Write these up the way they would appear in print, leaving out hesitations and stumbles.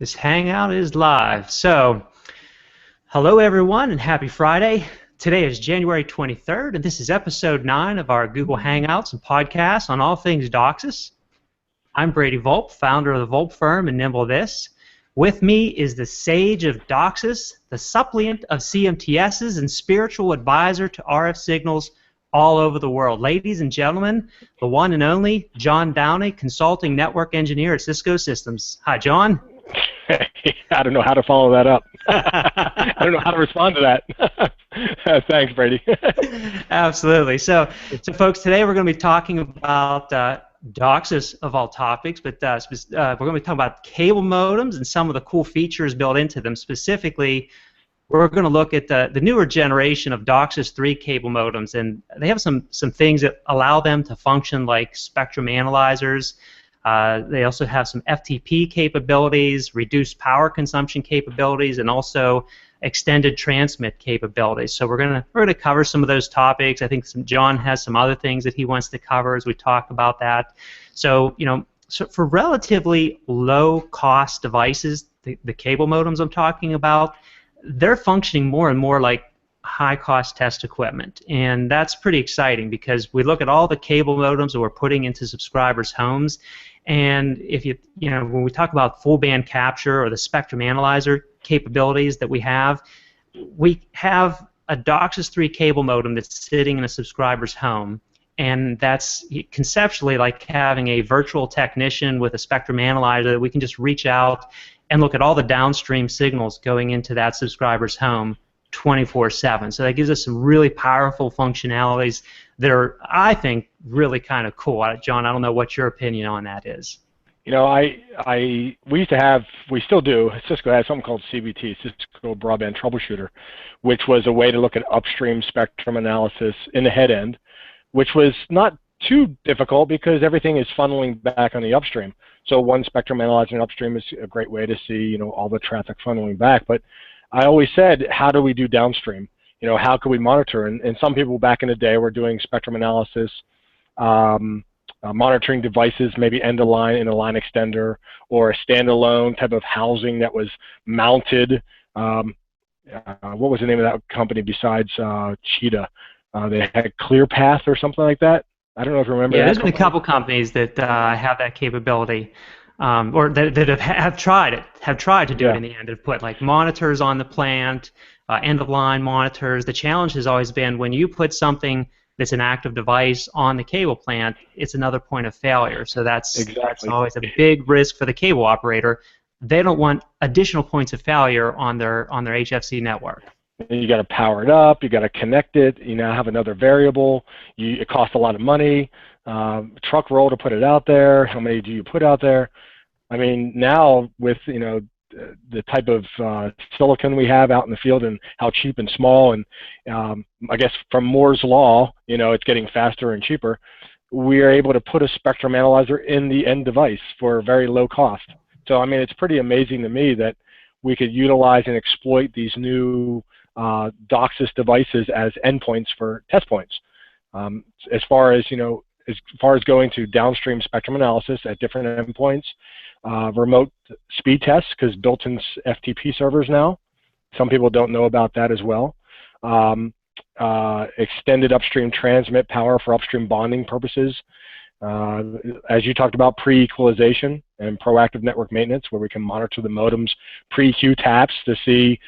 This Hangout is live. So, hello everyone and happy Friday. Today is January 23rd and this is episode 9 of our Google Hangouts and podcasts on all things DOCSIS. I'm Brady Volp, founder of the Volp firm and Nimble This. With me is the sage of DOCSIS, the suppliant of CMTSs, and spiritual advisor to RF signals all over the world. Ladies and gentlemen, the one and only John Downey, consulting network engineer at Cisco Systems. Hi, John. I don't know how to follow that up. I don't know how to respond to that. Thanks, Brady. Absolutely. So folks, today we're going to be talking about DOCSIS of all topics, but we're going to be talking about cable modems and some of the cool features built into them. Specifically, we're going to look at the newer generation of DOCSIS 3 cable modems, and they have some things that allow them to function like spectrum analyzers. They also have some FTP capabilities, reduced power consumption capabilities, and also extended transmit capabilities. So we're gonna cover some of those topics. I think John has some other things that he wants to cover as we talk about that. So so for relatively low cost devices, the cable modems I'm talking about, they're functioning more and more like high cost test equipment, and that's pretty exciting because we look at all the cable modems that we're putting into subscribers' homes. And if when we talk about full band capture or the spectrum analyzer capabilities that we have a DOCSIS 3 cable modem that's sitting in a subscriber's home, and that's conceptually like having a virtual technician with a spectrum analyzer that we can just reach out and look at all the downstream signals going into that subscriber's home 24/7. So that gives us some really powerful functionalities that are, I think, really kind of cool. John, I don't know what your opinion on that is. We used to have, we still do, Cisco has something called CBT, Cisco Broadband Troubleshooter, which was a way to look at upstream spectrum analysis in the head end, which was not too difficult because everything is funneling back on the upstream. So one spectrum analyzing upstream is a great way to see, all the traffic funneling back. But I always said, how do we do downstream? How can we monitor? And some people back in the day were doing spectrum analysis, monitoring devices, maybe end of line in a line extender, or a standalone type of housing that was mounted. What was the name of that company besides Cheetah? They had ClearPath or something like that. I don't know if you remember. Yeah, there's been a couple companies that have that capability. Or that have tried to do it in the end. Have put like monitors on the plant, end-of-line monitors. The challenge has always been when you put something that's an active device on the cable plant, it's another point of failure. So that's always a big risk for the cable operator. They don't want additional points of failure on their HFC network. You got to power it up. You got to connect it. You now have another variable. It costs a lot of money. Truck roll to put it out there. How many do you put out there? I mean, now with the type of silicon we have out in the field and how cheap and small, and I guess from Moore's law, it's getting faster and cheaper. We are able to put a spectrum analyzer in the end device for very low cost. So I mean, it's pretty amazing to me that we could utilize and exploit these new DOCSIS devices as endpoints for test points. As far as going to downstream spectrum analysis at different endpoints, remote speed tests, because built-in FTP servers now. Some people don't know about that as well. Extended upstream transmit power for upstream bonding purposes. As you talked about, pre-equalization and proactive network maintenance, where we can monitor the modem's pre-queue taps to see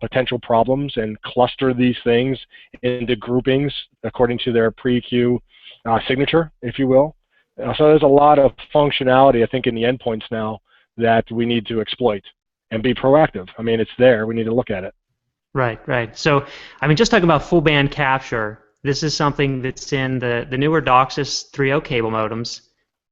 potential problems and cluster these things into groupings according to their pre-queue signature, if you will. So there's a lot of functionality, I think, in the endpoints now that we need to exploit and be proactive. I mean, it's there. We need to look at it. Right. So, I mean, just talking about full band capture, this is something that's in the newer DOCSIS 3.0 cable modems,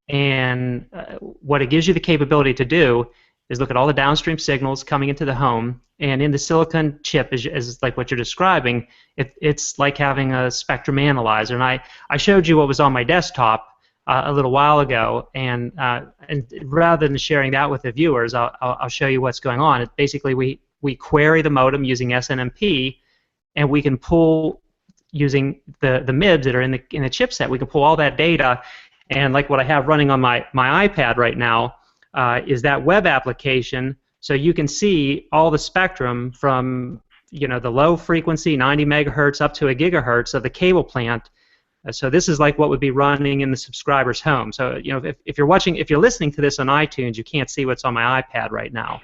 and what it gives you the capability to do is look at all the downstream signals coming into the home, and in the silicon chip, as like what you're describing, it's like having a spectrum analyzer. And I showed you what was on my desktop a little while ago, and rather than sharing that with the viewers, I'll show you what's going on. Basically, we query the modem using SNMP, and we can pull using the MIBs that are in the chipset. We can pull all that data, and like what I have running on my iPad right now is that web application So you can see all the spectrum from the low frequency 90 megahertz up to a gigahertz of the cable plant. So this is like what would be running in the subscriber's home. So if you're listening to this on iTunes, you can't see what's on my iPad right now.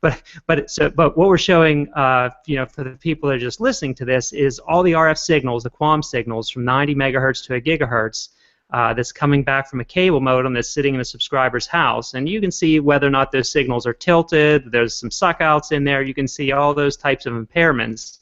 But what we're showing, for the people that are just listening to this, is all the RF signals, the QAM signals from 90 megahertz to a gigahertz, that's coming back from a cable modem that's sitting in a subscriber's house, and you can see whether or not those signals are tilted. There's some suckouts in there. You can see all those types of impairments.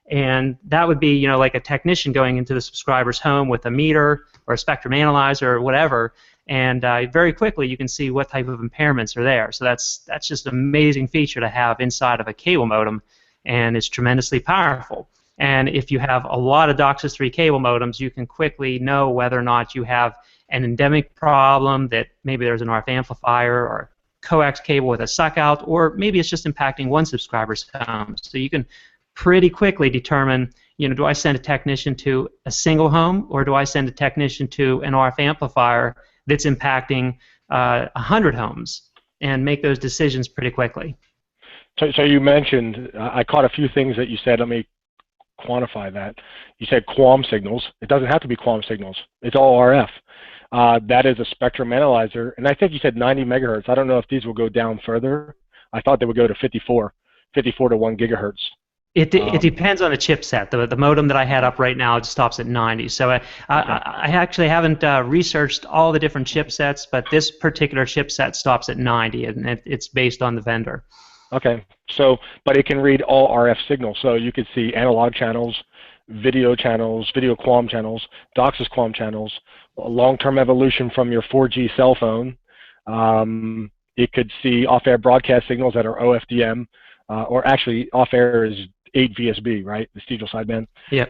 And that would be, like a technician going into the subscriber's home with a meter or a spectrum analyzer or whatever, and very quickly you can see what type of impairments are there. So that's just an amazing feature to have inside of a cable modem, and it's tremendously powerful. And if you have a lot of DOCSIS 3 cable modems, you can quickly know whether or not you have an endemic problem, that maybe there's an RF amplifier or coax cable with a suckout, or maybe it's just impacting one subscriber's home. So you can pretty quickly determine, do I send a technician to a single home, or do I send a technician to an RF amplifier that's impacting 100 homes, and make those decisions pretty quickly. So you mentioned, I caught a few things that you said. Let me quantify that. You said QAM signals. It doesn't have to be QAM signals. It's all RF. That is a spectrum analyzer, and I think you said 90 megahertz. I don't know if these will go down further. I thought they would go to 54 to 1 gigahertz. It depends on the chipset. The modem that I had up right now, it stops at 90. So I actually haven't researched all the different chipsets, but this particular chipset stops at 90, and it's based on the vendor. Okay. So, but it can read all RF signals. So you could see analog channels, video QAM channels, DOCSIS QAM channels, long-term evolution from your 4G cell phone. It could see off-air broadcast signals that are OFDM, or actually off-air is 8 VSB, right? The Vestigial sideband. Yeah.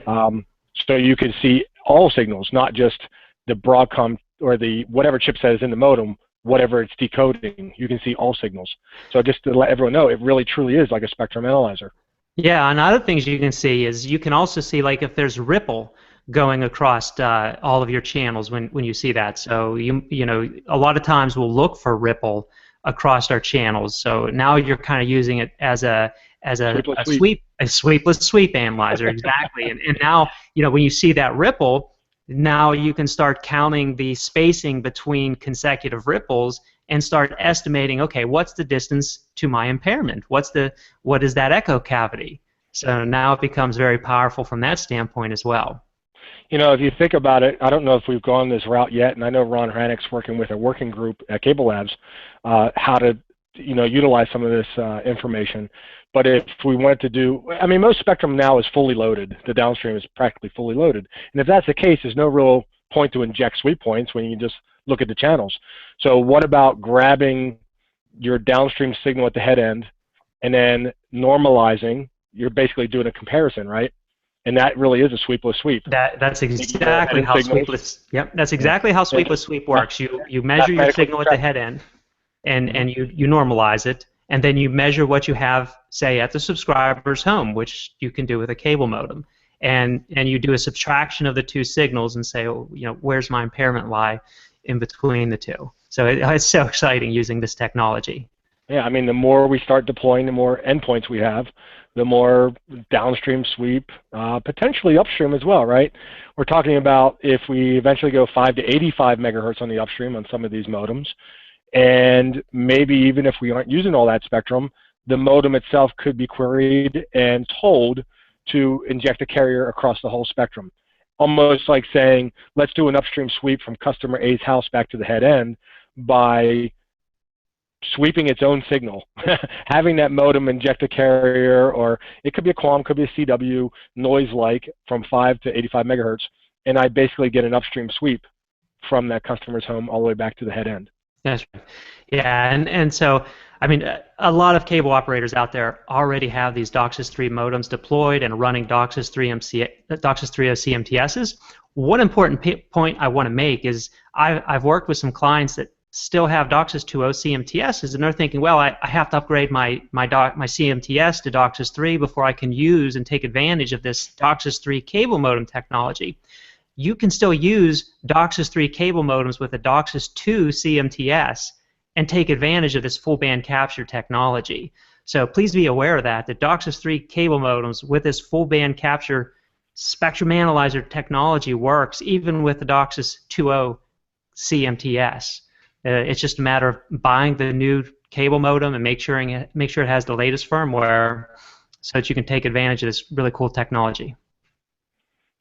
So you can see all signals, not just the Broadcom or the whatever chipset is in the modem, whatever it's decoding. You can see all signals. So just to let everyone know, it really truly is like a spectrum analyzer. Yeah, and other things you can see is you can also see, like, if there's ripple going across all of your channels when you see that. So a lot of times we'll look for ripple across our channels. So now you're kind of using it as a sweepless sweep analyzer. Exactly. and now when you see that ripple, now you can start counting the spacing between consecutive ripples and start estimating, okay, what's the distance to my impairment? What is that echo cavity? So now it becomes very powerful from that standpoint as well. If you think about it, I don't know if we've gone this route yet, and I know Ron Hrannick's working with a working group at Cable Labs, how to utilize some of this information. But if we wanted to do, most spectrum now is fully loaded. The downstream is practically fully loaded. And if that's the case, there's no real point to inject sweep points when you can just look at the channels. So what about grabbing your downstream signal at the head end and then normalizing? You're basically doing a comparison, right? And that really is a sweepless sweep. That's exactly how sweepless. Yep, that's exactly how sweepless sweep works. You measure your signal at the head end, and you normalize it, and then you measure what you have, say, at the subscriber's home, which you can do with a cable modem, and you do a subtraction of the two signals and say, where's my impairment lie in between the two. So it's so exciting using this technology. Yeah, the more we start deploying, the more endpoints we have, the more downstream sweep, potentially upstream as well, right? We're talking about if we eventually go 5 to 85 megahertz on the upstream on some of these modems, and maybe even if we aren't using all that spectrum, the modem itself could be queried and told to inject a carrier across the whole spectrum. Almost like saying, let's do an upstream sweep from customer A's house back to the head end by sweeping its own signal, having that modem inject a carrier, or it could be a QAM, could be a CW, noise-like from 5 to 85 megahertz, and I basically get an upstream sweep from that customer's home all the way back to the head end. That's right. Yeah, and so, a lot of cable operators out there already have these DOCSIS 3 modems deployed and running DOCSIS 3 CMTSs. One important point I want to make is I've worked with some clients that still have DOCSIS 2.0 CMTSs, and they're thinking, well, I have to upgrade my CMTS to DOCSIS 3 before I can use and take advantage of this DOCSIS 3 cable modem technology. You can still use DOCSIS 3 cable modems with a DOCSIS 2 CMTS and take advantage of this full band capture technology. So please be aware of that, that DOCSIS 3 cable modems with this full band capture spectrum analyzer technology works even with the DOCSIS 2.0 CMTS. It's just a matter of buying the new cable modem and make sure it has the latest firmware so that you can take advantage of this really cool technology.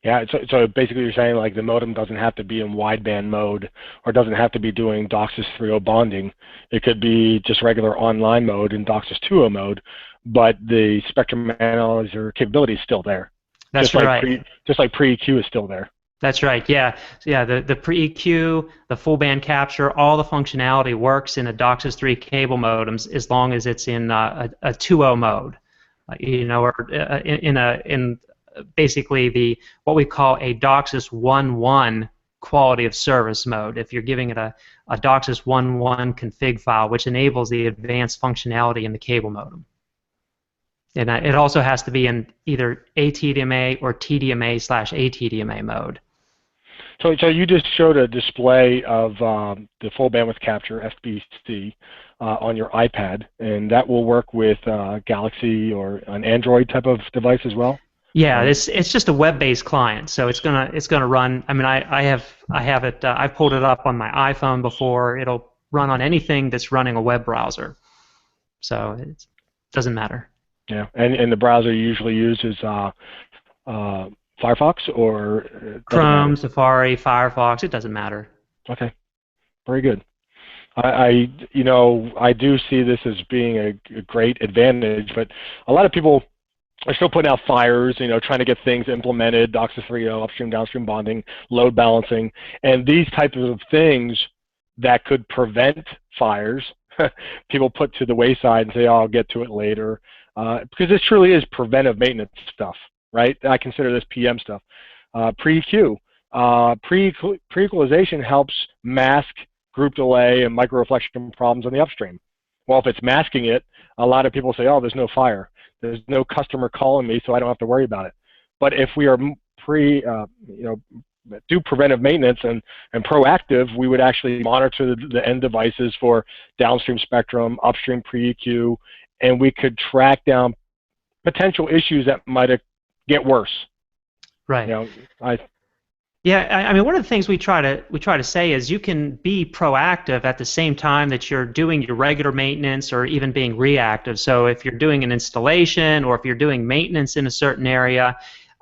Yeah, so basically you're saying like the modem doesn't have to be in wideband mode or doesn't have to be doing DOCSIS 3.0 bonding. It could be just regular online mode in DOCSIS 2.0 mode, but the spectrum analyzer capability is still there. That's right. Just like pre-EQ is still there. That's right. Yeah, yeah. The pre-EQ, the full band capture, all the functionality works in a DOCSIS 3 cable modems as long as it's in a 2.0 mode, or in basically what we call a DOCSIS 1.1 quality of service mode. If you're giving it a DOCSIS 1.1 config file, which enables the advanced functionality in the cable modem. And it also has to be in either ATDMA or TDMA/ATDMA mode. So you just showed a display of the full bandwidth capture FBC on your iPad, and that will work with Galaxy or an Android type of device as well. Yeah, it's just a web-based client, so it's gonna run. I mean, I have it. I've pulled it up on my iPhone before. It'll run on anything that's running a web browser, so it doesn't matter. Yeah, and the browser you usually use is Firefox or Chrome, Safari, Firefox. It doesn't matter. Okay, very good. I do see this as being a great advantage, but a lot of people are still putting out fires, trying to get things implemented, DOCSIS 3.0, upstream, downstream bonding, load balancing, and these types of things that could prevent fires, people put to the wayside and say, oh, I'll get to it later, because this truly is preventive maintenance stuff, right? I consider this PM stuff. Pre-EQ, pre-equalization helps mask group delay and micro-reflection problems on the upstream. Well, if it's masking it, a lot of people say, oh, there's no fire. There's no customer calling me, so I don't have to worry about it. But if we are do preventive maintenance and proactive, we would actually monitor the end devices for downstream spectrum, upstream pre-EQ, and we could track down potential issues that might get worse. Right. Yeah, I mean, one of the things we try to say is you can be proactive at the same time that you're doing your regular maintenance or even being reactive. So if you're doing an installation or if you're doing maintenance in a certain area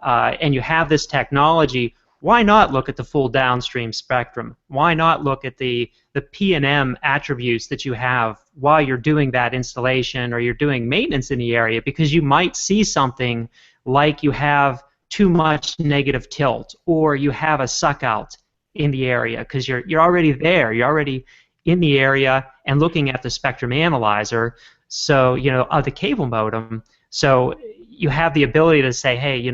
and you have this technology, why not look at the full downstream spectrum? Why not look at the P&M attributes that you have while you're doing that installation or you're doing maintenance in the area? Because you might see something like you have too much negative tilt, or you have a suck out in the area because you're already there, you're already in the area and looking at the spectrum analyzer, so of the cable modem. So you have the ability to say, hey,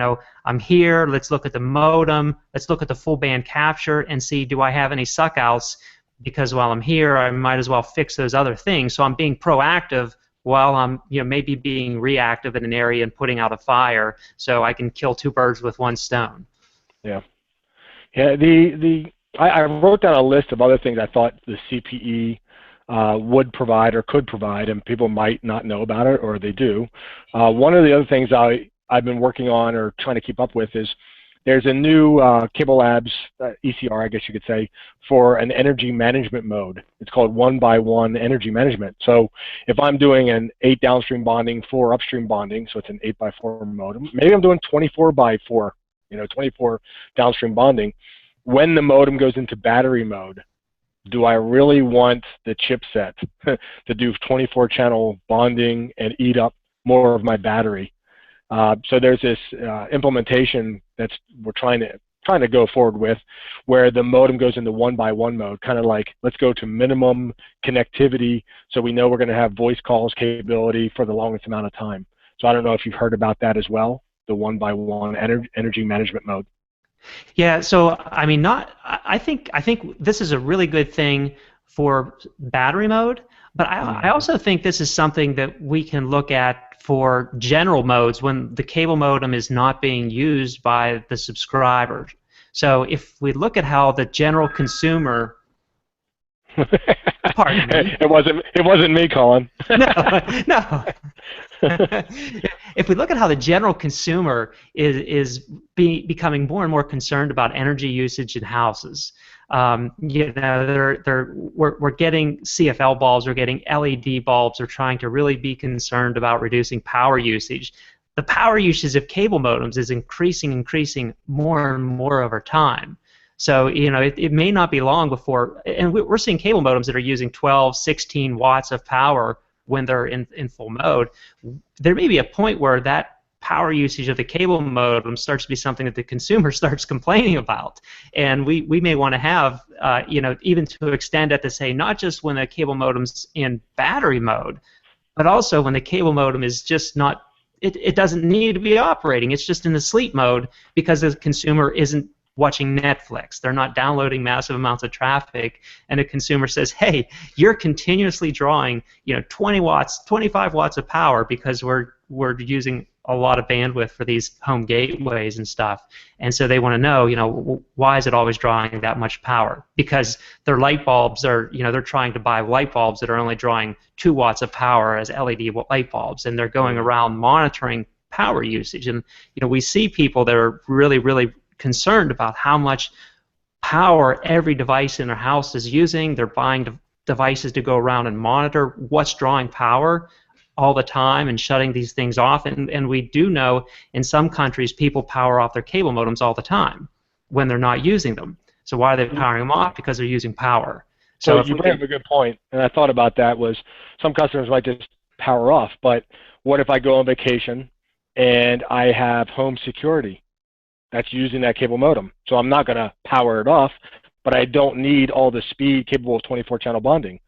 I'm here, let's look at the modem, let's look at the full band capture and see, do I have any suck outs? Because while I'm here, I might as well fix those other things. So I'm being proactive while I'm maybe being reactive in an area and putting out a fire, so I can kill two birds with one stone. Yeah. I wrote down a list of other things I thought the CPE would provide or could provide, and people might not know about it, or they do. One of the other things I've been working on or trying to keep up with is there's a new Cable Labs ECR, I guess you could say, for an energy management mode. It's called 1x1 energy management. So if I'm doing an 8 downstream bonding, 4 upstream bonding, so it's an 8x4 modem, maybe I'm doing 24x4, 24 downstream bonding. When the modem goes into battery mode, do I really want the chipset to do 24-channel bonding and eat up more of my battery? So there's this implementation that's we're trying to go forward with, where the modem goes into 1x1 mode, kind of like let's go to minimum connectivity, so we know we're going to have voice calls capability for the longest amount of time. So I don't know if you've heard about that as well, the 1x1 energy management mode. Yeah. So I mean, I think this is a really good thing for battery mode, but I also think this is something that we can look at for general modes when the cable modem is not being used by the subscriber. So if we look at how the general consumer Pardon me. It wasn't me, Colin. No, no. If we look at how the general consumer is becoming more and more concerned about energy usage in houses, you know, we're getting CFL bulbs, we're getting LED bulbs, we're trying to really be concerned about reducing power usage. The power usage of cable modems is increasing more and more over time. So, you know, it may not be long before, and we're seeing cable modems that are using 12, 16 watts of power when they're in full mode. There may be a point where that power usage of the cable modem starts to be something that the consumer starts complaining about, and we may want to have, you know, even to extend it to say not just when the cable modem's in battery mode, but also when the cable modem is just not, it doesn't need to be operating, it's just in the sleep mode because the consumer isn't watching Netflix, they're not downloading massive amounts of traffic, and a consumer says, hey, you're continuously drawing, you know, 20 watts, 25 watts of power because we're using a lot of bandwidth for these home gateways and stuff. And so they want to know, you know, why is it always drawing that much power? Because their light bulbs are, you know, they're trying to buy light bulbs that are only drawing 2 watts of power as LED light bulbs, and they're going around monitoring power usage. And, you know, we see people that are really concerned about how much power every device in their house is using. They're buying devices to go around and monitor what's drawing power all the time and shutting these things off. And we do know in some countries people power off their cable modems all the time when they're not using them. So why are they powering them off? Because they're using power. So you bring up a good point, and I thought about that, was some customers might just power off, but what if I go on vacation and I have home security that's using that cable modem? So I'm not going to power it off, but I don't need all the speed capable of 24-channel bonding.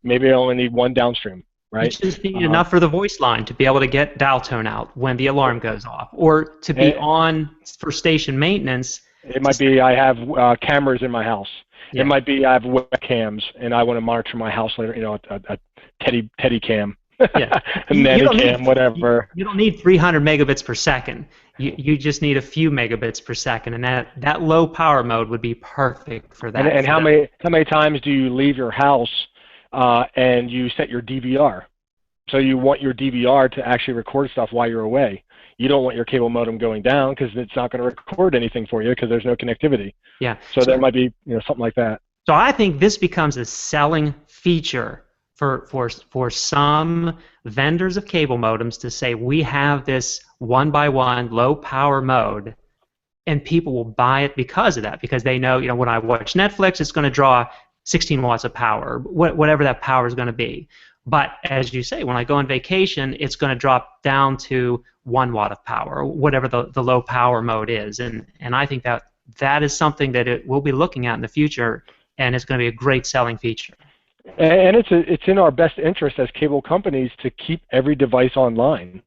Maybe I only need one downstream, right? You just need enough for the voice line to be able to get dial tone out when the alarm goes off, or to be on for station maintenance. It might be I have cameras in my house. Yeah. It might be I have webcams and I want to monitor my house later, you know, a teddy cam. Yeah. A nanny cam, whatever. You don't need 300 megabits per second. You just need a few megabits per second, and that low power mode would be perfect for that. And how many times do you leave your house and you set your DVR? So you want your DVR to actually record stuff while you're away. You don't want your cable modem going down because it's not going to record anything for you because there's no connectivity. Yeah. So there might be, you know, something like that. So I think this becomes a selling feature for some vendors of cable modems to say we have this 1x1 low power mode, and people will buy it because of that, because they know, you know, when I watch Netflix, it's going to draw 16 watts of power, whatever that power is going to be. But as you say, when I go on vacation, it's going to drop down to 1 watt of power, whatever the low power mode is, and I think that is something that we'll be looking at in the future, and it's going to be a great selling feature. And it's in our best interest as cable companies to keep every device online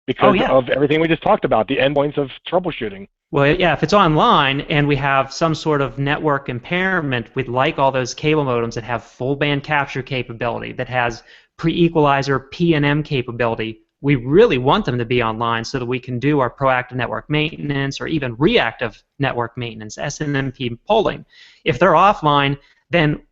because of everything we just talked about, the endpoints of troubleshooting. Well, yeah, if it's online and we have some sort of network impairment, we'd like all those cable modems that have full band capture capability, that has pre-equalizer P&M capability. We really want them to be online so that we can do our proactive network maintenance or even reactive network maintenance, SNMP polling. If they're offline, then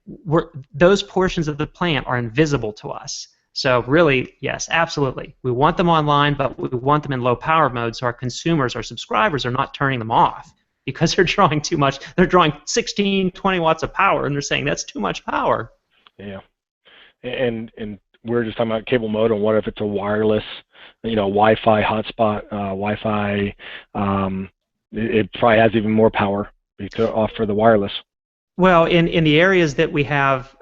those portions of the plant are invisible to us. So really, yes, absolutely. We want them online, but we want them in low power mode so our consumers, our subscribers, are not turning them off because they're drawing too much. They're drawing 16, 20 watts of power, and they're saying that's too much power. Yeah, and we're just talking about cable modem. What if it's a wireless, you know, Wi-Fi hotspot, Wi-Fi? It probably has even more power to offer the wireless. Well, in the areas that we have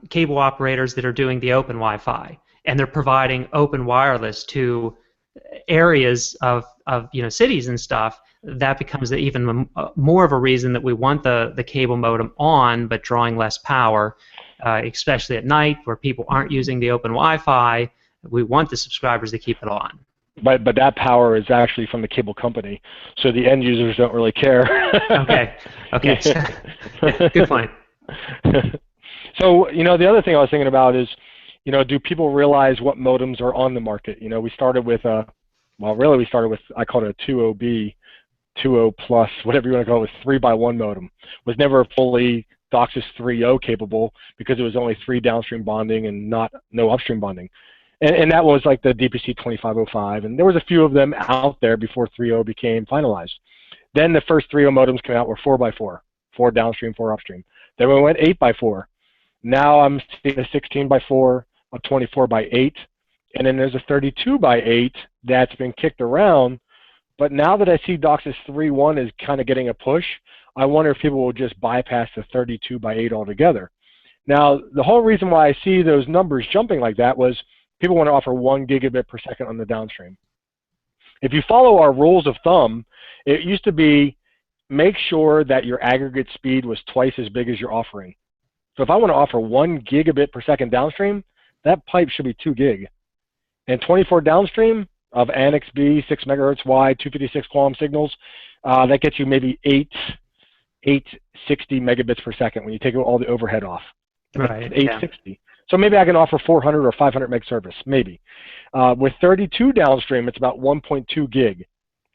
cable operators that are doing the open Wi-Fi, and they're providing open wireless to areas of you know, cities and stuff, that becomes even more of a reason that we want the cable modem on, but drawing less power, especially at night where people aren't using the open Wi-Fi. We want the subscribers to keep it on. But that power is actually from the cable company, so the end users don't really care. Okay. Yeah, good point. So, you know, the other thing I was thinking about is, you know, do people realize what modems are on the market? You know, we started with I called it a 20B, 20 plus, whatever you want to call it, 3x1 modem. It was never fully DOCSIS 3.0 capable because it was only 3 downstream bonding and no upstream bonding. And that was like the DPC 2505, and there was a few of them out there before 3.0 became finalized. Then the first 3.0 modems came out were 4x4, 4 downstream, 4 upstream. Then we went 8x4. Now I'm seeing a 16x4, a 24x8, and then there's a 32x8 that's been kicked around. But now that I see DOCSIS 3.1 is kind of getting a push, I wonder if people will just bypass the 32x8 altogether. Now, the whole reason why I see those numbers jumping like that was people want to offer 1 gigabit per second on the downstream. If you follow our rules of thumb, it used to be make sure that your aggregate speed was twice as big as your offering. So if I want to offer 1 gigabit per second downstream, that pipe should be 2 gig. And 24 downstream of Annex B, 6 megahertz wide, 256 QAM signals, that gets you maybe 860 megabits per second when you take all the overhead off. Right. 860. Yeah. So maybe I can offer 400 or 500 meg service, maybe. With 32 downstream, it's about 1.2 gig.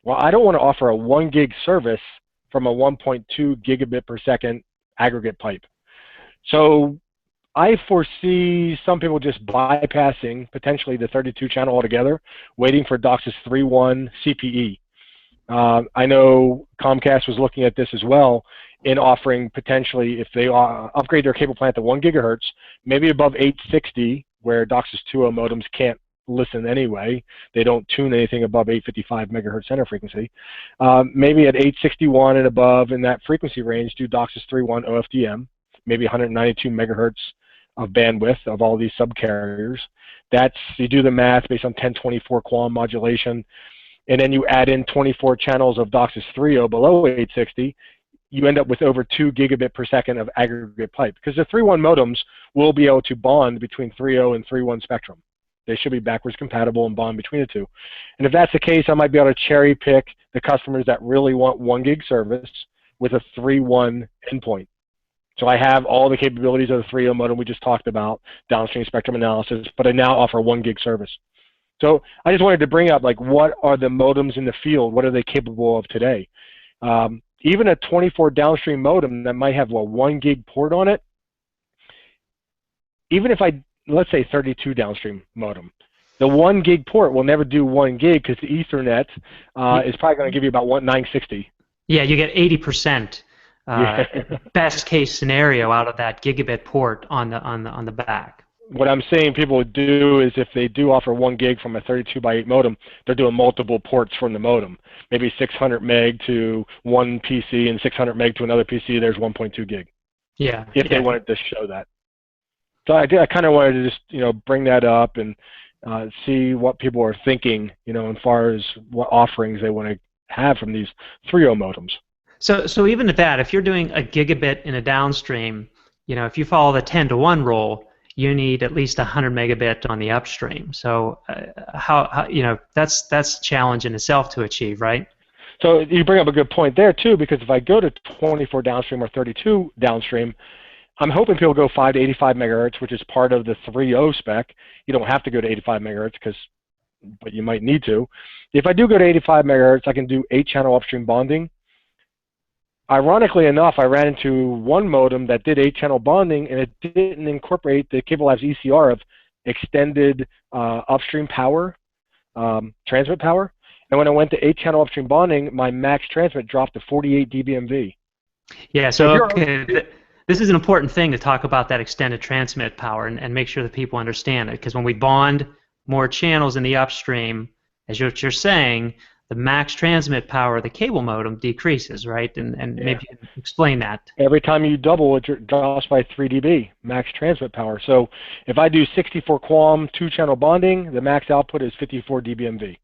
Well, I don't want to offer a 1 gig service from a 1.2 gigabit per second aggregate pipe. So I foresee some people just bypassing potentially the 32 channel altogether, waiting for DOCSIS 3.1 CPE. I know Comcast was looking at this as well in offering potentially, if they upgrade their cable plant to 1 gigahertz, maybe above 860, where DOCSIS 2.0 modems can't listen anyway. They don't tune anything above 855 megahertz center frequency. Maybe at 861 and above in that frequency range, do DOCSIS 3.1 OFDM, maybe 192 megahertz of bandwidth of all these subcarriers. That's, you do the math based on 1024 QAM modulation, and then you add in 24 channels of DOCSIS 3.0 below 860, you end up with over 2 gigabit per second of aggregate pipe. Because the 3.1 modems will be able to bond between 3.0 and 3.1 spectrum. They should be backwards compatible and bond between the two. And if that's the case, I might be able to cherry pick the customers that really want 1 gig service with a 3.1 endpoint. So I have all the capabilities of the 3.0 modem we just talked about, downstream spectrum analysis, but I now offer 1 gig service. So I just wanted to bring up, like, what are the modems in the field? What are they capable of today? Even a 24 downstream modem that might have a 1 gig port on it, even if let's say 32 downstream modem, the 1 gig port will never do 1 gig because the Ethernet is probably going to give you about 960. Yeah, you get 80%. Best case scenario out of that gigabit port on the back. What I'm saying people would do is if they do offer 1 gig from a 32x8 modem, they're doing multiple ports from the modem. Maybe 600 meg to one PC and 600 meg to another PC. There's 1.2 gig. Yeah. If they wanted to show that. So I kind of wanted to just bring that up and see what people are thinking as far as what offerings they want to have from these 3.0 modems. So even at that, if you're doing a gigabit in a downstream, if you follow the 10-to-1 rule, you need at least 100 megabit on the upstream. So how that's a challenge in itself to achieve, right? So you bring up a good point there too, because if I go to 24 downstream or 32 downstream, I'm hoping people go 5 to 85 megahertz, which is part of the 3.0 spec. You don't have to go to 85 megahertz, but you might need to. If I do go to 85 megahertz, I can do 8-channel upstream bonding. Ironically enough, I ran into one modem that did 8-channel bonding, and it didn't incorporate the Cable Labs ECR of extended upstream power, transmit power. And when I went to 8-channel upstream bonding, my max transmit dropped to 48 dBmV. Yeah, so okay, this is an important thing to talk about, that extended transmit power, and make sure that people understand it. Because when we bond more channels in the upstream, as you're saying, the max transmit power of the cable modem decreases, right? And yeah. Maybe you can explain that. Every time you double, it drops by 3 dB, max transmit power. So if I do 64 QAM 2-channel bonding, the max output is 54 dBmV,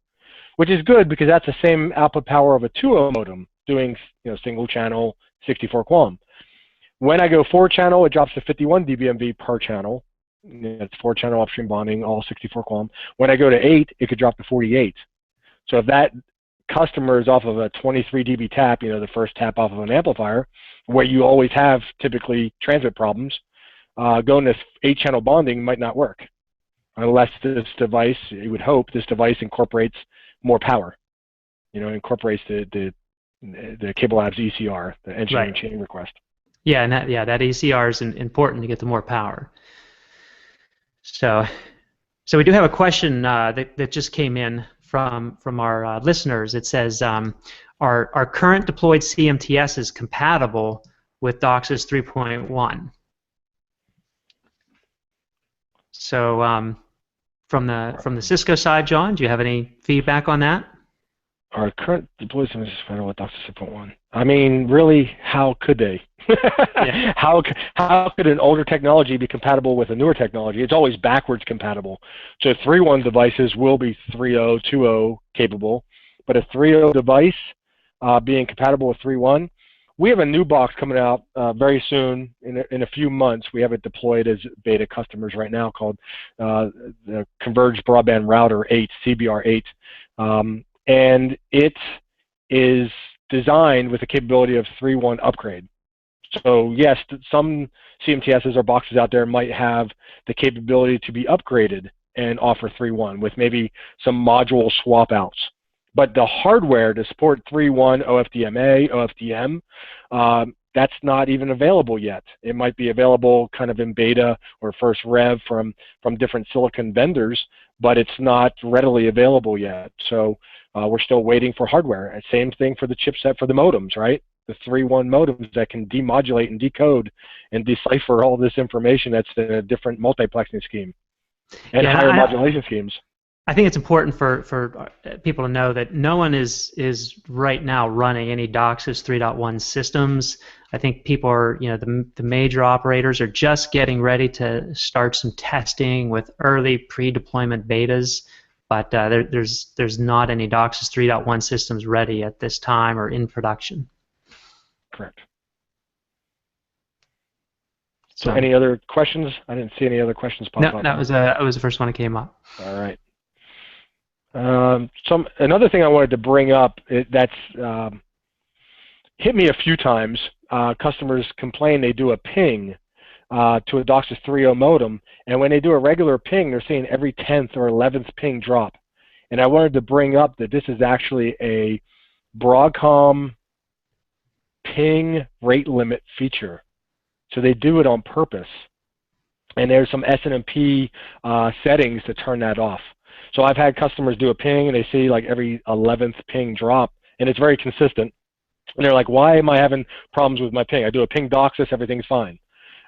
which is good because that's the same output power of a 2.0 modem doing single channel 64 QAM. When I go 4-channel, it drops to 51 dBmV per channel. It's 4-channel upstream bonding, all 64 QAM. When I go to 8, it could drop to 48. So if that customer is off of a 23 dB tap, the first tap off of an amplifier, where you always have typically transmit problems, going to 8-channel bonding might not work unless this device, you would hope, this device incorporates more power. Incorporates the Cable Labs ECR, the engineering chain request. Yeah, and that ACR is important to get the more power. So we do have a question that just came in from our listeners. It says, are current deployed CMTSs compatible with DOCSIS 3.1? So from the Cisco side, John, do you have any feedback on that? Our current deployed CMTS is compatible with DOCSIS 3.1. I mean, really, how could they? Yeah. How could an older technology be compatible with a newer technology? It's always backwards compatible. So 3.1 devices will be 3.0, 2.0 capable, but a 3.0 device being compatible with 3.1, we have a new box coming out very soon. In a few months, we have it deployed as beta customers right now, called the Converged Broadband Router 8, CBR8, and it is designed with the capability of 3.1 upgrade. So yes, some CMTSs or boxes out there might have the capability to be upgraded and offer 3.1 with maybe some module swap outs. But the hardware to support 3.1 OFDMA, OFDM, that's not even available yet. It might be available kind of in beta or first rev from different silicon vendors, but it's not readily available yet. So we're still waiting for hardware. And same thing for the chipset for the modems, right? The 3.1 modems that can demodulate and decode and decipher all this information that's in a different multiplexing scheme and higher modulation schemes. I think it's important for people to know that no one is right now running any DOCSIS 3.1 systems. I think people are, the major operators are just getting ready to start some testing with early pre-deployment betas, but there's not any DOCSIS 3.1 systems ready at this time or in production. Correct. So any other questions? I didn't see any other questions pop up. No, that was the first one that came up. All right. Another thing I wanted to bring up that's hit me a few times. Customers complain they do a ping to a DOCSIS 3.0 modem, and when they do a regular ping, they're seeing every 10th or 11th ping drop. And I wanted to bring up that this is actually a Broadcom ping rate limit feature. So they do it on purpose. And there's some SNMP settings to turn that off. So I've had customers do a ping and they see like every 11th ping drop, and it's very consistent. And they're like, why am I having problems with my ping? I do a ping DOCSIS, everything's fine.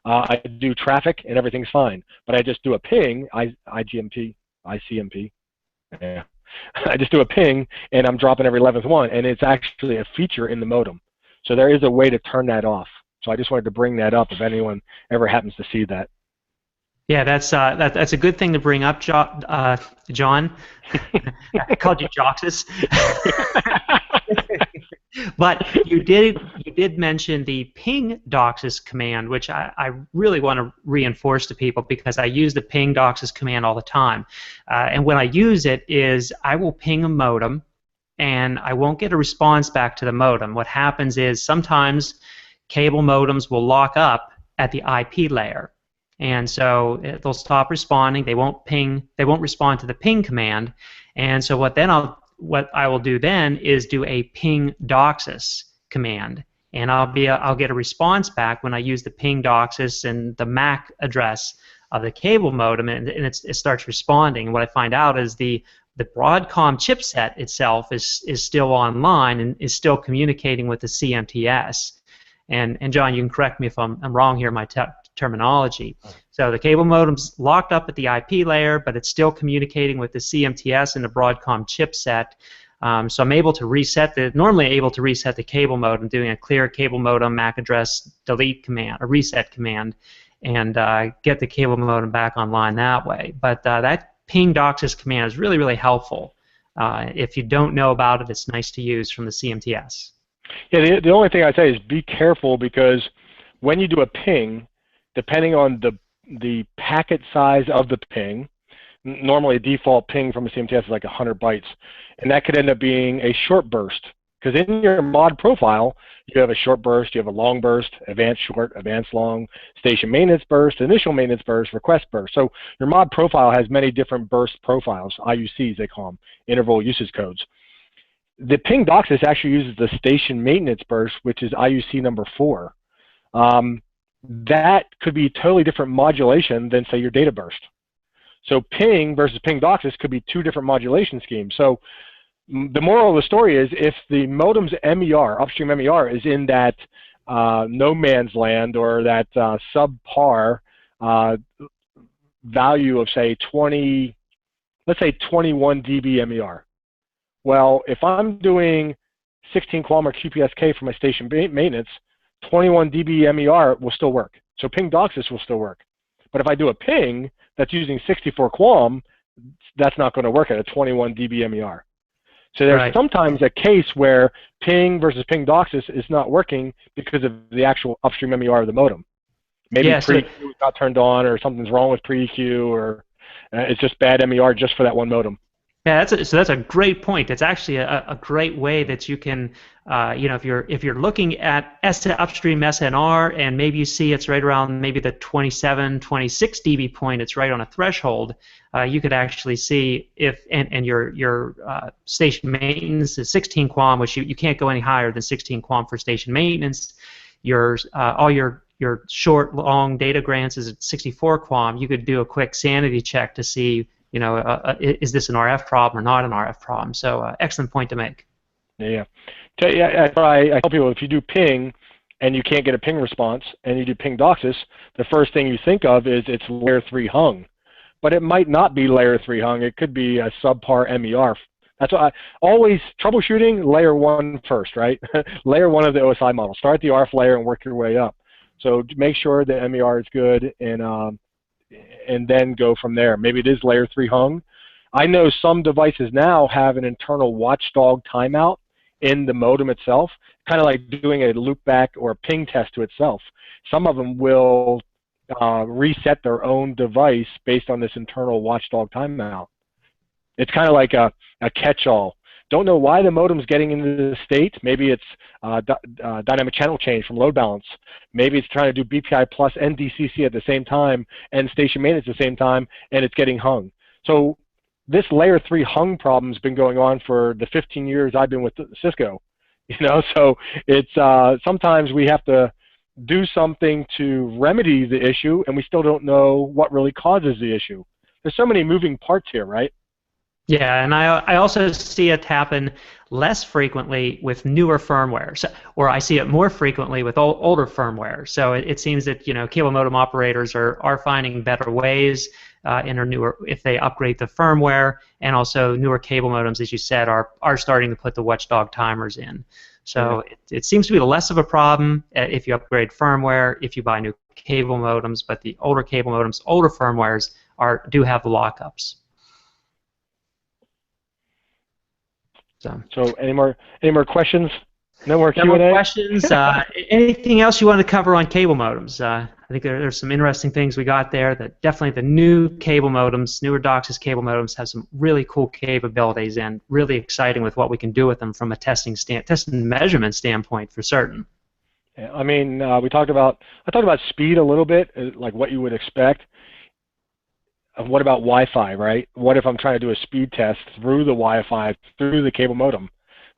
I do traffic and everything's fine. But I just do a ping, ICMP, yeah. I just do a ping and I'm dropping every 11th one, and it's actually a feature in the modem. So there is a way to turn that off. So I just wanted to bring that up if anyone ever happens to see that. Yeah, that's a good thing to bring up, John. I called you DOCSIS. But you did mention the ping DOCSIS command, which I really want to reinforce to people because I use the ping DOCSIS command all the time. And when I use it is I will ping a modem, and I won't get a response back to the modem. What happens is sometimes cable modems will lock up at the IP layer. And so they'll stop responding. They won't ping. They won't respond to the ping command. And so what I will do then is do a ping DOCSIS command, and I'll get a response back when I use the ping DOCSIS and the MAC address of the cable modem, and it starts responding. And what I find out is the Broadcom chipset itself is still online and is still communicating with the CMTS. And John, you can correct me if I'm wrong here in my terminology. So the cable modem's locked up at the IP layer, but it's still communicating with the CMTS and the Broadcom chipset. So I'm able to normally able to reset the cable modem, doing a clear cable modem MAC address delete command, a reset command, and get the cable modem back online that way. But that ping DOCSIS command is really, really helpful. If you don't know about it, it's nice to use from the CMTS. Yeah, the only thing I say is be careful, because when you do a ping, depending on the packet size of the ping, normally a default ping from a CMTS is like 100 bytes, and that could end up being a short burst. Because in your mod profile, you have a short burst, you have a long burst, advanced short, advanced long, station maintenance burst, initial maintenance burst, request burst. So your mod profile has many different burst profiles, IUCs they call them, interval usage codes. The ping DOCSIS actually uses the station maintenance burst, which is IUC number 4. that could be totally different modulation than, say, your data burst. So ping versus ping DOCSIS could be two different modulation schemes. So the moral of the story is, if the modem's MER, upstream MER, is in that no man's land, or that subpar value of, say, 20, let's say 21 dB MER. Well, if I'm doing 16 QAM or QPSK for my station maintenance, 21 dB MER will still work. So ping DOCSIS will still work. But if I do a ping that's using 64 QAM, that's not going to work at a 21 dB MER. So there's sometimes a case where ping versus ping DOCSIS is not working because of the actual upstream MER of the modem. Maybe pre-EQ is not turned on, or something's wrong with pre-EQ, or it's just bad MER just for that one modem. Yeah, so that's a great point. It's actually a great way that you can, you know, if you're looking at upstream SNR, and maybe you see it's right around maybe the 27, 26 dB point, it's right on a threshold. You could actually see if and your station maintenance is 16 QAM, which you can't go any higher than 16 QAM for station maintenance. All your short, long data grants is at 64 QAM. You could do a quick sanity check to see, you know, is this an RF problem or not an RF problem? So excellent point to make. Yeah. I tell people, if you do ping and you can't get a ping response, and you do ping DOCSIS, the first thing you think of is it's layer 3 hung. But it might not be layer 3 hung. It could be a subpar MER. That's why I always troubleshooting layer 1 first, right? Layer 1 of the OSI model. Start the RF layer and work your way up. So make sure the MER is good, and then go from there. Maybe it is layer 3 hung. I know some devices now have an internal watchdog timeout in the modem itself, kind of like doing a loopback or a ping test to itself. Some of them will reset their own device based on this internal watchdog timeout. It's kind of like a catch-all. Don't know why the modem's getting into the state. Maybe it's dynamic channel change from load balance. Maybe it's trying to do BPI plus and DCC at the same time, and station maintenance at the same time, and it's getting hung. So this layer 3 hung problem's been going on for the 15 years I've been with Cisco. You know, so it's sometimes we have to do something to remedy the issue, and we still don't know what really causes the issue. There's so many moving parts here, right? Yeah, and I also see it happen less frequently with newer firmware, or I see it more frequently with older firmware. So it seems that, you know, cable modem operators are finding better ways in our newer, if they upgrade the firmware, and also newer cable modems, as you said, are starting to put the watchdog timers in. So it seems to be less of a problem if you upgrade firmware, if you buy new cable modems, but the older cable modems, older firmwares do have the lockups. So any more questions? No more Q&A? No more questions. Anything else you want to cover on cable modems? I think there's some interesting things we got there. That definitely the new cable modems, newer DOCSIS cable modems, have some really cool capabilities, and really exciting with what we can do with them from a testing measurement standpoint, for certain. Yeah, I mean, I talked about speed a little bit, like what you would expect. What about Wi-Fi, right? What if I'm trying to do a speed test through the Wi-Fi, through the cable modem?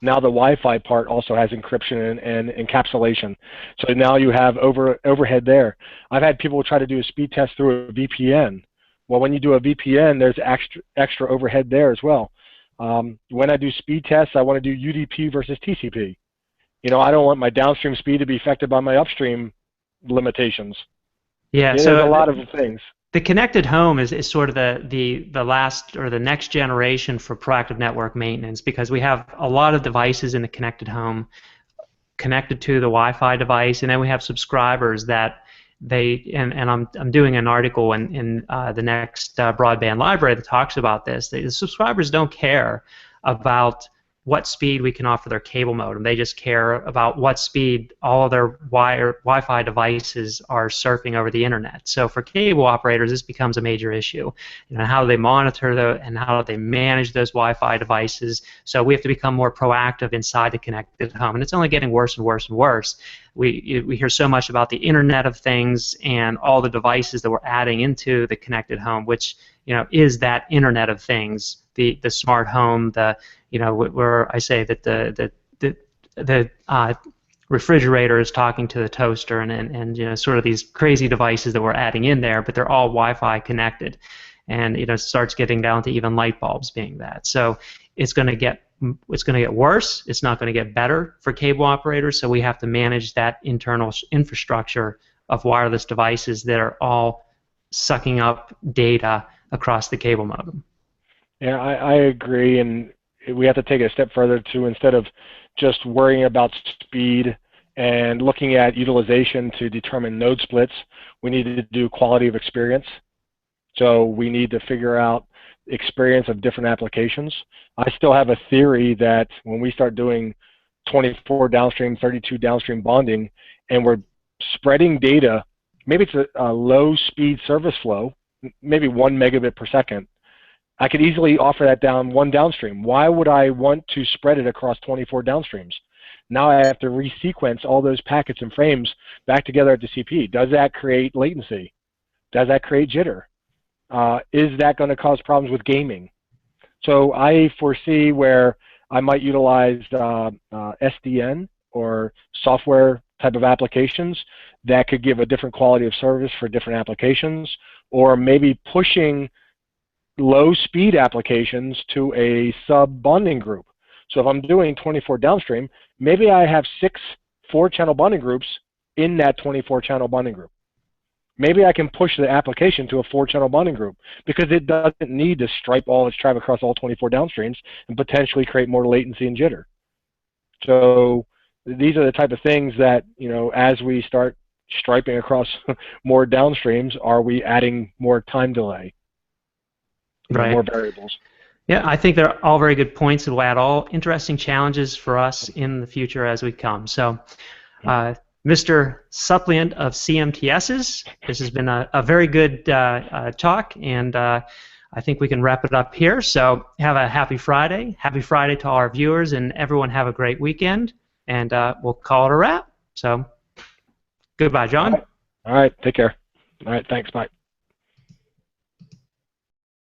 Now the Wi-Fi part also has encryption and encapsulation. So now you have overhead there. I've had people try to do a speed test through a VPN. Well, when you do a VPN, there's extra overhead there as well. When I do speed tests, I want to do UDP versus TCP. You know, I don't want my downstream speed to be affected by my upstream limitations. Yeah, so there's a lot of things. The connected home is sort of the last or the next generation for proactive network maintenance, because we have a lot of devices in the connected home connected to the Wi-Fi device, and then we have subscribers that I'm doing an article in the next broadband library that talks about this. The subscribers don't care about what speed we can offer their cable modem. They just care about what speed all of their Wi-Fi devices are surfing over the internet. So for cable operators, this becomes a major issue. You know, how do they monitor and how do they manage those Wi-Fi devices? So we have to become more proactive inside the connected home, and it's only getting worse and worse and worse. We hear so much about the Internet of Things and all the devices that we're adding into the connected home, which, you know, is that Internet of Things, the smart home, where I say that the refrigerator is talking to the toaster, and sort of these crazy devices that we're adding in there, but they're all Wi-Fi connected, and it starts getting down to even light bulbs being that. So it's going to get worse. It's not going to get better for cable operators. So we have to manage that internal infrastructure of wireless devices that are all sucking up data across the cable modem. Yeah, I agree, and we have to take it a step further too. Instead of just worrying about speed and looking at utilization to determine node splits, we need to do quality of experience. So we need to figure out experience of different applications. I still have a theory that when we start doing 24 downstream, 32 downstream bonding, and we're spreading data, maybe it's a low speed service flow, maybe 1 megabit per second, I could easily offer that down one downstream. Why would I want to spread it across 24 downstreams? Now I have to resequence all those packets and frames back together at the CP. Does that create latency? Does that create jitter? Is that going to cause problems with gaming? So I foresee where I might utilize SDN or software type of applications that could give a different quality of service for different applications, or maybe pushing low speed applications to a sub bonding group. So if I'm doing 24 downstream, maybe I have 6 4-channel bonding groups in that 24-channel bonding group. Maybe I can push the application to a 4-channel bonding group because it doesn't need to stripe all its traffic across all 24 downstreams and potentially create more latency and jitter. So these are the type of things that, as we start striping across more downstreams, are we adding more time delay? Right. More variables. Yeah, I think they're all very good points that will add all interesting challenges for us in the future as we come. So, Mr. Suppliant of CMTSs, this has been a very good talk, and I think we can wrap it up here. So have a happy Friday. Happy Friday to all our viewers, and everyone have a great weekend, and we'll call it a wrap. So goodbye, John. All right, take care. All right, thanks, bye.